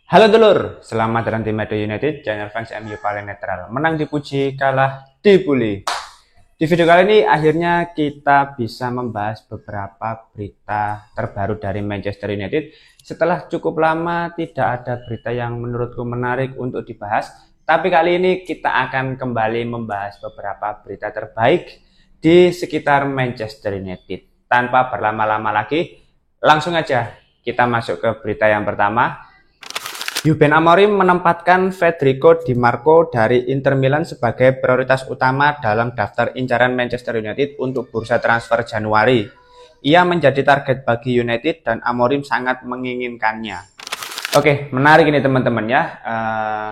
Halo dulur, selamat datang di Madrid United, channel fans MU paling netral. Menang dipuji, kalah dibully. Di video kali ini akhirnya kita bisa membahas beberapa berita terbaru dari Manchester United. Setelah cukup lama tidak ada berita yang menurutku menarik untuk dibahas. Tapi kali ini kita akan kembali membahas beberapa berita terbaik di sekitar Manchester United. Tanpa berlama-lama lagi, langsung aja kita masuk ke berita yang pertama. Ruben Amorim menempatkan Federico Di Marco dari Inter Milan sebagai prioritas utama dalam daftar incaran Manchester United untuk bursa transfer Januari. Ia menjadi target bagi United dan Amorim sangat menginginkannya. Oke, menarik ini teman-teman ya.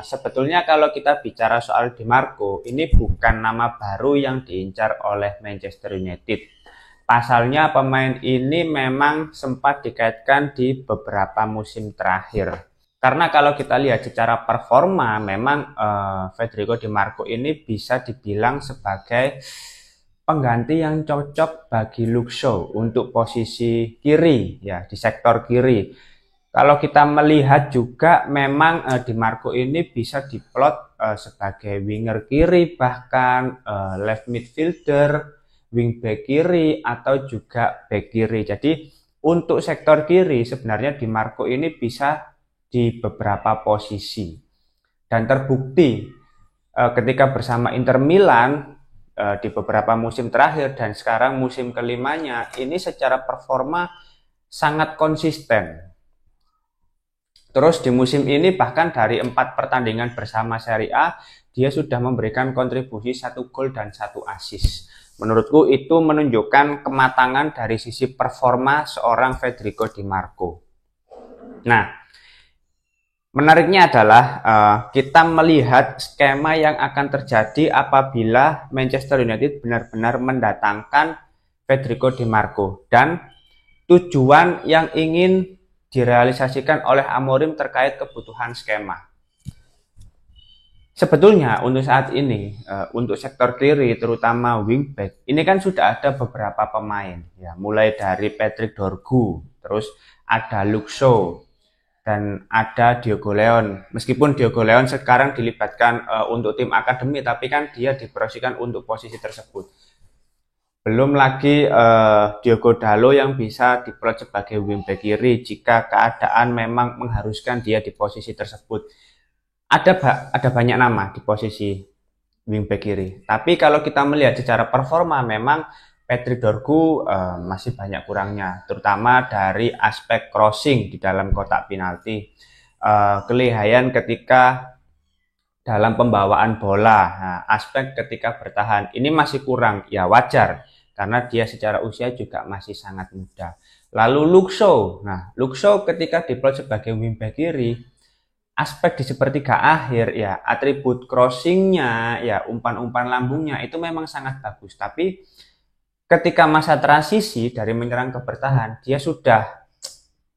Sebetulnya kalau kita bicara soal Di Marco, ini bukan nama baru yang diincar oleh Manchester United. Pasalnya pemain ini memang sempat dikaitkan di beberapa musim terakhir. Karena kalau kita lihat secara performa, memang Federico Di Marco ini bisa dibilang sebagai pengganti yang cocok bagi Luke Shaw untuk posisi kiri, ya di sektor kiri. Kalau kita melihat juga memang Di Marco ini bisa diplot sebagai winger kiri, bahkan left midfielder, wingback kiri, atau juga back kiri. Jadi untuk sektor kiri sebenarnya Di Marco ini bisa di beberapa posisi, dan terbukti ketika bersama Inter Milan di beberapa musim terakhir dan sekarang musim kelimanya ini secara performa sangat konsisten. Terus di musim ini bahkan dari 4 pertandingan bersama Serie A dia sudah memberikan kontribusi 1 gol dan 1 assist. Menurutku itu menunjukkan kematangan dari sisi performa seorang Federico Di Marco. Nah, menariknya adalah kita melihat skema yang akan terjadi apabila Manchester United benar-benar mendatangkan Federico Di Marco dan tujuan yang ingin direalisasikan oleh Amorim terkait kebutuhan skema. Sebetulnya untuk saat ini, untuk sektor kiri terutama wingback, ini kan sudah ada beberapa pemain, ya, mulai dari Patrick Dorgu, terus ada Luke Shaw, dan ada Diogo Leon. Meskipun Diogo Leon sekarang dilibatkan untuk tim akademi, tapi kan dia diproyeksikan untuk posisi tersebut. Belum lagi Diogo Dalot yang bisa diplot sebagai wingback kiri jika keadaan memang mengharuskan dia di posisi tersebut. Ada banyak nama di posisi wingback kiri. Tapi kalau kita melihat secara performa, memang Patrick Dorgu masih banyak kurangnya, terutama dari aspek crossing di dalam kotak penalti, kelihayan ketika dalam pembawaan bola, nah, aspek ketika bertahan ini masih kurang, ya wajar karena dia secara usia juga masih sangat muda. Lalu Luke Shaw, nah Luke Shaw ketika diplot sebagai wingback kiri, aspek di sepertiga akhir, ya atribut crossingnya, ya umpan-umpan lambungnya itu memang sangat bagus, tapi ketika masa transisi dari menyerang ke bertahan, dia sudah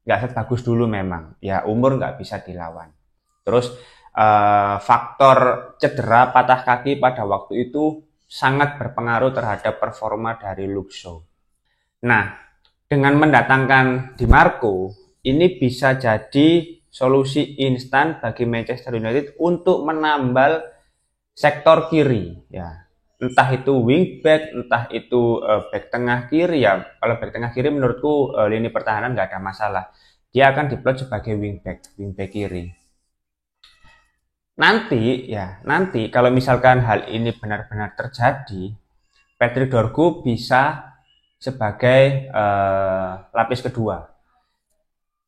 nggak sebagus dulu memang. Ya umur nggak bisa dilawan. Terus faktor cedera patah kaki pada waktu itu sangat berpengaruh terhadap performa dari Luke Shaw. Nah, dengan mendatangkan Di Marco, ini bisa jadi solusi instan bagi Manchester United untuk menambal sektor kiri, ya. Entah itu wingback, entah itu back tengah kiri, ya. Kalau back tengah kiri menurutku lini pertahanan nggak ada masalah. Dia akan diplot sebagai wingback kiri. Nanti kalau misalkan hal ini benar-benar terjadi, Patrick Dorgu bisa sebagai lapis kedua.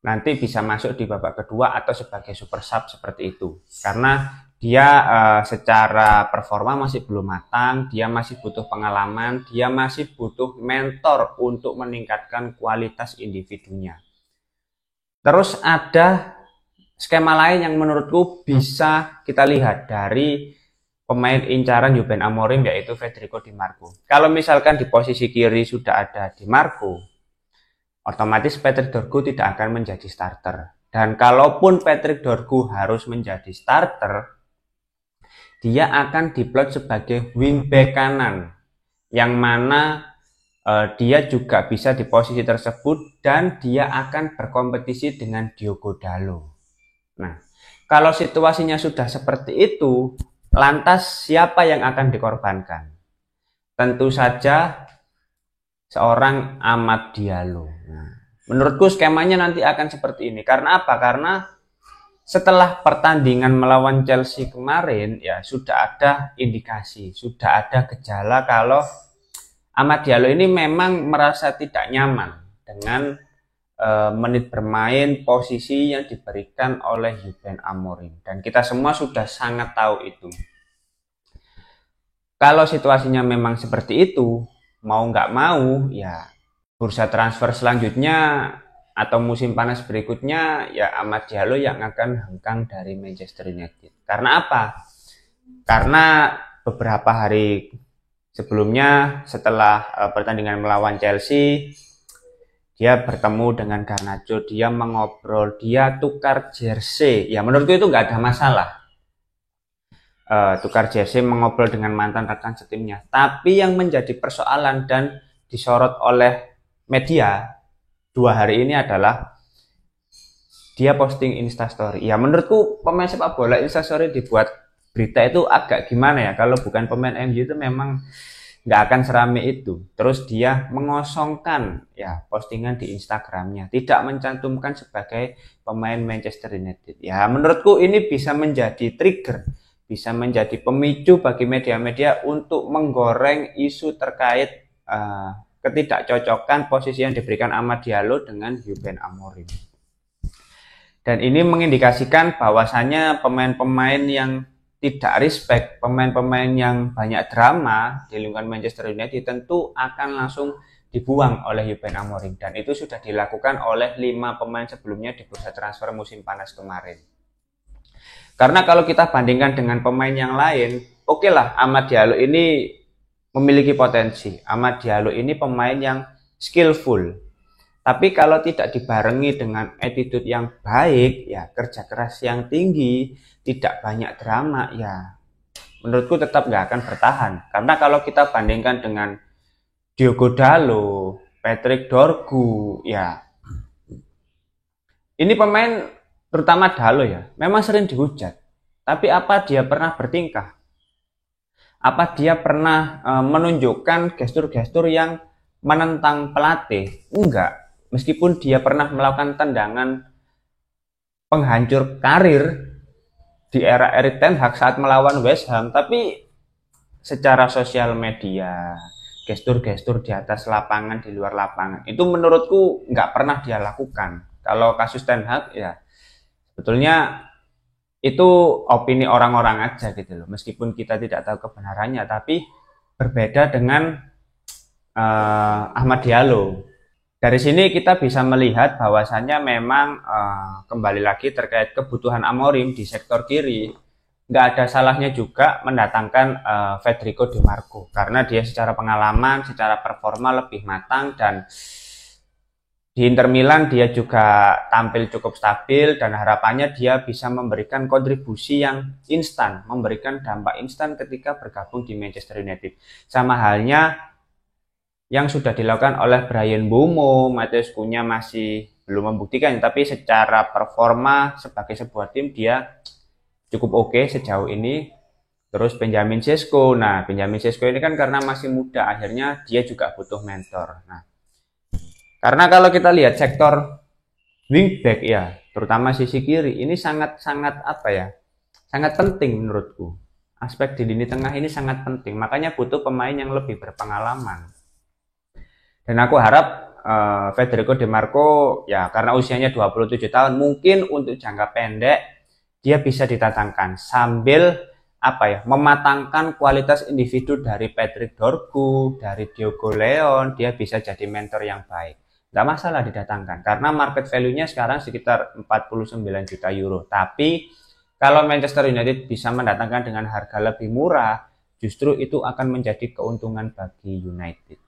Nanti bisa masuk di babak kedua atau sebagai super sub seperti itu. Karena dia secara performa masih belum matang, dia masih butuh pengalaman, dia masih butuh mentor untuk meningkatkan kualitas individunya. Terus ada skema lain yang menurutku bisa kita lihat dari pemain incaran Ruben Amorim, yaitu Federico Di Marco. Kalau misalkan di posisi kiri sudah ada Di Marco, otomatis Patrick Dorgu tidak akan menjadi starter. Dan kalaupun Patrick Dorgu harus menjadi starter, dia akan diplot sebagai wingback kanan, yang mana dia juga bisa di posisi tersebut dan dia akan berkompetisi dengan Diogo Dalot. Nah, kalau situasinya sudah seperti itu, lantas siapa yang akan dikorbankan? Tentu saja seorang Amad Diallo. Nah, menurutku skemanya nanti akan seperti ini. Karena apa? Karena setelah pertandingan melawan Chelsea kemarin, ya sudah ada indikasi, sudah ada gejala kalau Amad Diallo ini memang merasa tidak nyaman dengan menit bermain posisi yang diberikan oleh Ruben Amorim, dan kita semua sudah sangat tahu itu. Kalau situasinya memang seperti itu, mau nggak mau ya bursa transfer selanjutnya atau musim panas berikutnya ya Amad Diallo yang akan hengkang dari Manchester United. Karena apa? Karena beberapa hari sebelumnya setelah pertandingan melawan Chelsea, dia bertemu dengan Garnacho, dia mengobrol, dia tukar jersey. Ya menurutku itu nggak ada masalah. Tukar jersey mengobrol dengan mantan rekan setimnya. Tapi yang menjadi persoalan dan disorot oleh media 2 hari ini adalah dia posting instastory. Ya menurutku pemain sepak bola instastory dibuat berita itu agak gimana ya. Kalau bukan pemain MU itu memang nggak akan serame itu. Terus dia mengosongkan ya postingan di Instagramnya, tidak mencantumkan sebagai pemain Manchester United. Ya menurutku ini bisa menjadi trigger, bisa menjadi pemicu bagi media-media untuk menggoreng isu terkait ketidakcocokan posisi yang diberikan Amad Diallo dengan Ruben Amorim. Dan ini mengindikasikan bahwasannya pemain-pemain yang tidak respect, pemain-pemain yang banyak drama di lingkungan Manchester United tentu akan langsung dibuang oleh Ruben Amorim, dan itu sudah dilakukan oleh 5 pemain sebelumnya di bursa transfer musim panas kemarin. Karena kalau kita bandingkan dengan pemain yang lain, oke lah, Amad Diallo ini memiliki potensi. Amad Diallo ini pemain yang skillful. Tapi kalau tidak dibarengi dengan attitude yang baik, ya kerja keras yang tinggi, tidak banyak drama, ya menurutku tetap nggak akan bertahan. Karena kalau kita bandingkan dengan Diogo Dalot, Patrick Dorgu, ya ini pemain terutama Dalot ya, memang sering dihujat. Tapi apa dia pernah bertingkah? Apa dia pernah menunjukkan gestur-gestur yang menentang pelatih? Enggak. Meskipun dia pernah melakukan tendangan penghancur karir di era Erik ten Hag saat melawan West Ham, tapi secara sosial media, gestur-gestur di atas lapangan, di luar lapangan, itu menurutku nggak pernah dia lakukan. Kalau kasus ten Hag ya sebetulnya itu opini orang-orang aja gitu loh, meskipun kita tidak tahu kebenarannya. Tapi berbeda dengan Amad Diallo. Dari sini kita bisa melihat bahwasannya memang kembali lagi terkait kebutuhan Amorim di sektor kiri, nggak ada salahnya juga mendatangkan Federico Di Marco, karena dia secara pengalaman, secara performa lebih matang, dan di Inter Milan dia juga tampil cukup stabil, dan harapannya dia bisa memberikan kontribusi yang instan, memberikan dampak instan ketika bergabung di Manchester United. Sama halnya yang sudah dilakukan oleh Bryan Mbeumo. Matheus Cunha masih belum membuktikan, tapi secara performa sebagai sebuah tim dia cukup oke sejauh ini. Terus Benjamin Sesko. Nah, Benjamin Sesko ini kan karena masih muda, akhirnya dia juga butuh mentor. Nah, karena kalau kita lihat sektor wingback ya, terutama sisi kiri, ini sangat-sangat apa ya? Sangat penting menurutku. Aspek di lini tengah ini sangat penting, makanya butuh pemain yang lebih berpengalaman. Dan aku harap Federico Di Marco ya karena usianya 27 tahun, mungkin untuk jangka pendek dia bisa ditatangkan sambil apa ya, mematangkan kualitas individu dari Patrick Dorgu, dari Diogo Leon, dia bisa jadi mentor yang baik. Nggak masalah didatangkan karena market value-nya sekarang sekitar 49 juta euro. Tapi kalau Manchester United bisa mendatangkan dengan harga lebih murah, justru itu akan menjadi keuntungan bagi United.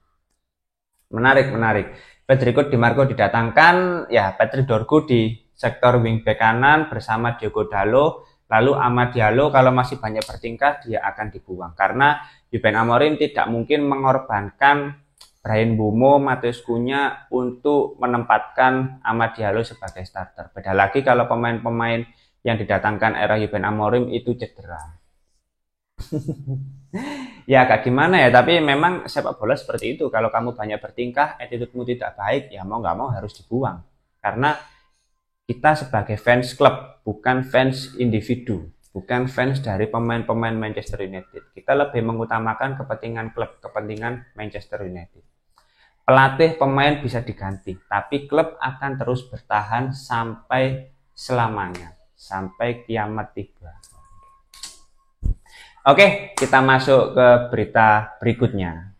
Menarik. Federico Di Marco didatangkan, ya Patrick Dorgu di sektor wingback kanan bersama Diogo Dalot. Lalu Amad Diallo kalau masih banyak bertingkah dia akan dibuang, karena Ruben Amorim tidak mungkin mengorbankan Bryan Mbeumo, Matheus Cunha untuk menempatkan Amad Diallo sebagai starter. Beda lagi kalau pemain-pemain yang didatangkan era Ruben Amorim itu cedera. Ya agak gimana ya, tapi memang sepak bola seperti itu. Kalau kamu banyak bertingkah, attitude-mu tidak baik, ya mau nggak mau harus dibuang. Karena kita sebagai fans klub, bukan fans individu, bukan fans dari pemain-pemain Manchester United. Kita lebih mengutamakan kepentingan klub, kepentingan Manchester United. Pelatih, pemain bisa diganti, tapi klub akan terus bertahan sampai selamanya, sampai kiamat tiba. Oke, kita masuk ke berita berikutnya.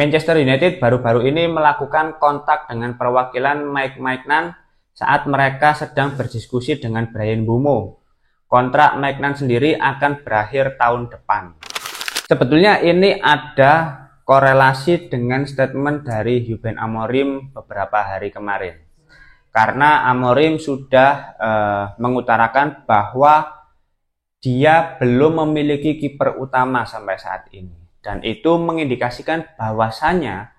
Manchester United baru-baru ini melakukan kontak dengan perwakilan Mike Maignan saat mereka sedang berdiskusi dengan Bryan Mbeumo. Kontrak Maignan sendiri akan berakhir tahun depan. Sebetulnya ini ada korelasi dengan statement dari Ruben Amorim beberapa hari kemarin. Karena Amorim sudah mengutarakan bahwa dia belum memiliki kiper utama sampai saat ini. Dan itu mengindikasikan bahwasanya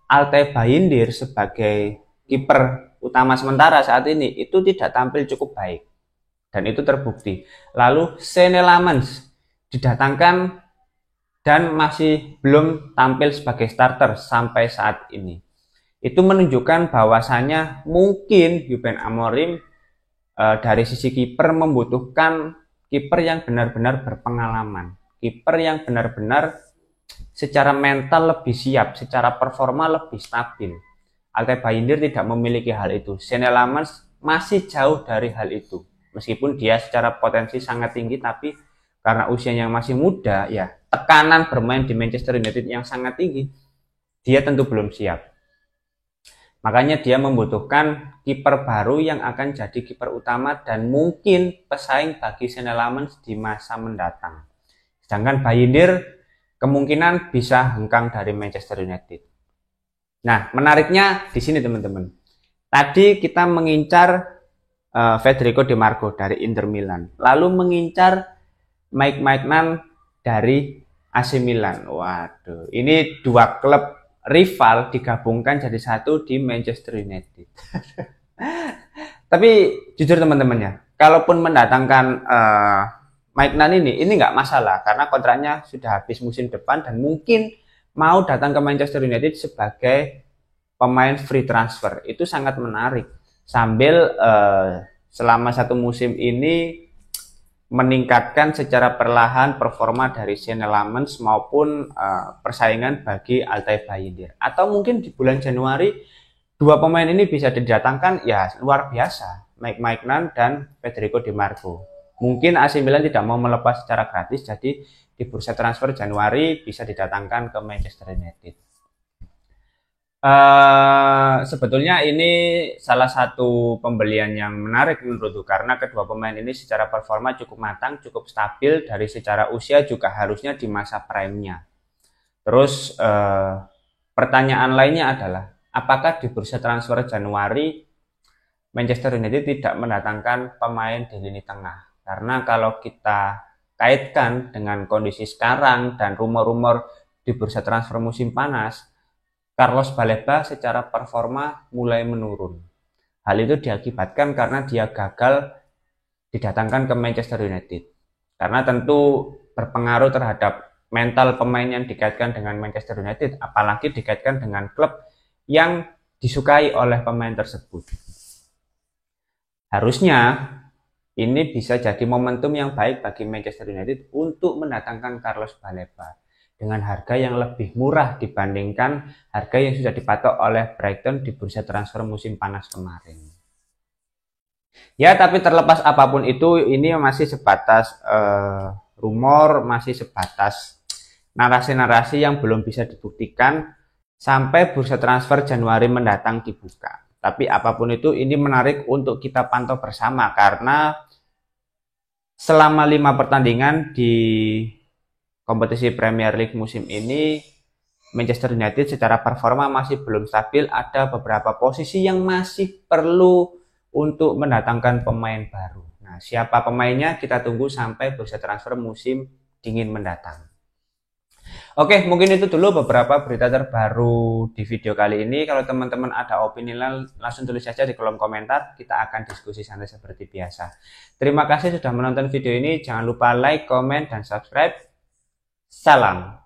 Altay Bayindir sebagai kiper utama sementara saat ini itu tidak tampil cukup baik. Dan itu terbukti. Lalu Senne Lammens didatangkan dan masih belum tampil sebagai starter sampai saat ini. Itu menunjukkan bahwasanya mungkin Ruben Amorim dari sisi kiper membutuhkan kiper yang benar-benar berpengalaman, kiper yang benar-benar secara mental lebih siap, secara performa lebih stabil. Altay Bayindir tidak memiliki hal itu. Senne Lammens masih jauh dari hal itu. Meskipun dia secara potensi sangat tinggi, tapi karena usianya yang masih muda, ya tekanan bermain di Manchester United yang sangat tinggi, dia tentu belum siap. Makanya dia membutuhkan kiper baru yang akan jadi kiper utama dan mungkin pesaing bagi Senne Lammens di masa mendatang. Sedangkan Bayindir kemungkinan bisa hengkang dari Manchester United. Nah, menariknya di sini teman-teman. Tadi kita mengincar Federico Di Marco dari Inter Milan, lalu mengincar Mike Maignan dari AC Milan. Waduh, ini dua klub rival digabungkan jadi satu di Manchester United. Tapi jujur teman-teman ya, kalaupun mendatangkan Maignan ini nggak masalah karena kontraknya sudah habis musim depan dan mungkin mau datang ke Manchester United sebagai pemain free transfer. Itu sangat menarik. Sambil selama satu musim ini meningkatkan secara perlahan performa dari Senne Lammens maupun persaingan bagi Altay Bayindir. Atau mungkin di bulan Januari dua pemain ini bisa didatangkan, ya luar biasa, Mike Maignan dan Federico Di Marco. Mungkin AC Milan tidak mau melepas secara gratis, jadi di bursa transfer Januari bisa didatangkan ke Manchester United. Sebetulnya ini salah satu pembelian yang menarik menurutku karena kedua pemain ini secara performa cukup matang, cukup stabil, dari secara usia juga harusnya di masa prime-nya. Terus pertanyaan lainnya adalah apakah di bursa transfer Januari Manchester United tidak mendatangkan pemain di lini tengah? Karena kalau kita kaitkan dengan kondisi sekarang dan rumor-rumor di bursa transfer musim panas, Carlos Baleba secara performa mulai menurun. Hal itu diakibatkan karena dia gagal didatangkan ke Manchester United. Karena tentu berpengaruh terhadap mental pemain yang dikaitkan dengan Manchester United, apalagi dikaitkan dengan klub yang disukai oleh pemain tersebut. Harusnya ini bisa jadi momentum yang baik bagi Manchester United untuk mendatangkan Carlos Baleba dengan harga yang lebih murah dibandingkan harga yang sudah dipatok oleh Brighton di bursa transfer musim panas kemarin. Ya, tapi terlepas apapun itu, ini masih sebatas rumor, masih sebatas narasi-narasi yang belum bisa dibuktikan sampai bursa transfer Januari mendatang dibuka. Tapi apapun itu, ini menarik untuk kita pantau bersama karena selama 5 pertandingan di kompetisi Premier League musim ini, Manchester United secara performa masih belum stabil. Ada beberapa posisi yang masih perlu untuk mendatangkan pemain baru. Nah, siapa pemainnya kita tunggu sampai bursa transfer musim dingin mendatang. Oke, mungkin itu dulu beberapa berita terbaru di video kali ini. Kalau teman-teman ada opini langsung tulis saja di kolom komentar. Kita akan diskusi santai seperti biasa. Terima kasih sudah menonton video ini. Jangan lupa like, komen, dan subscribe. Salam.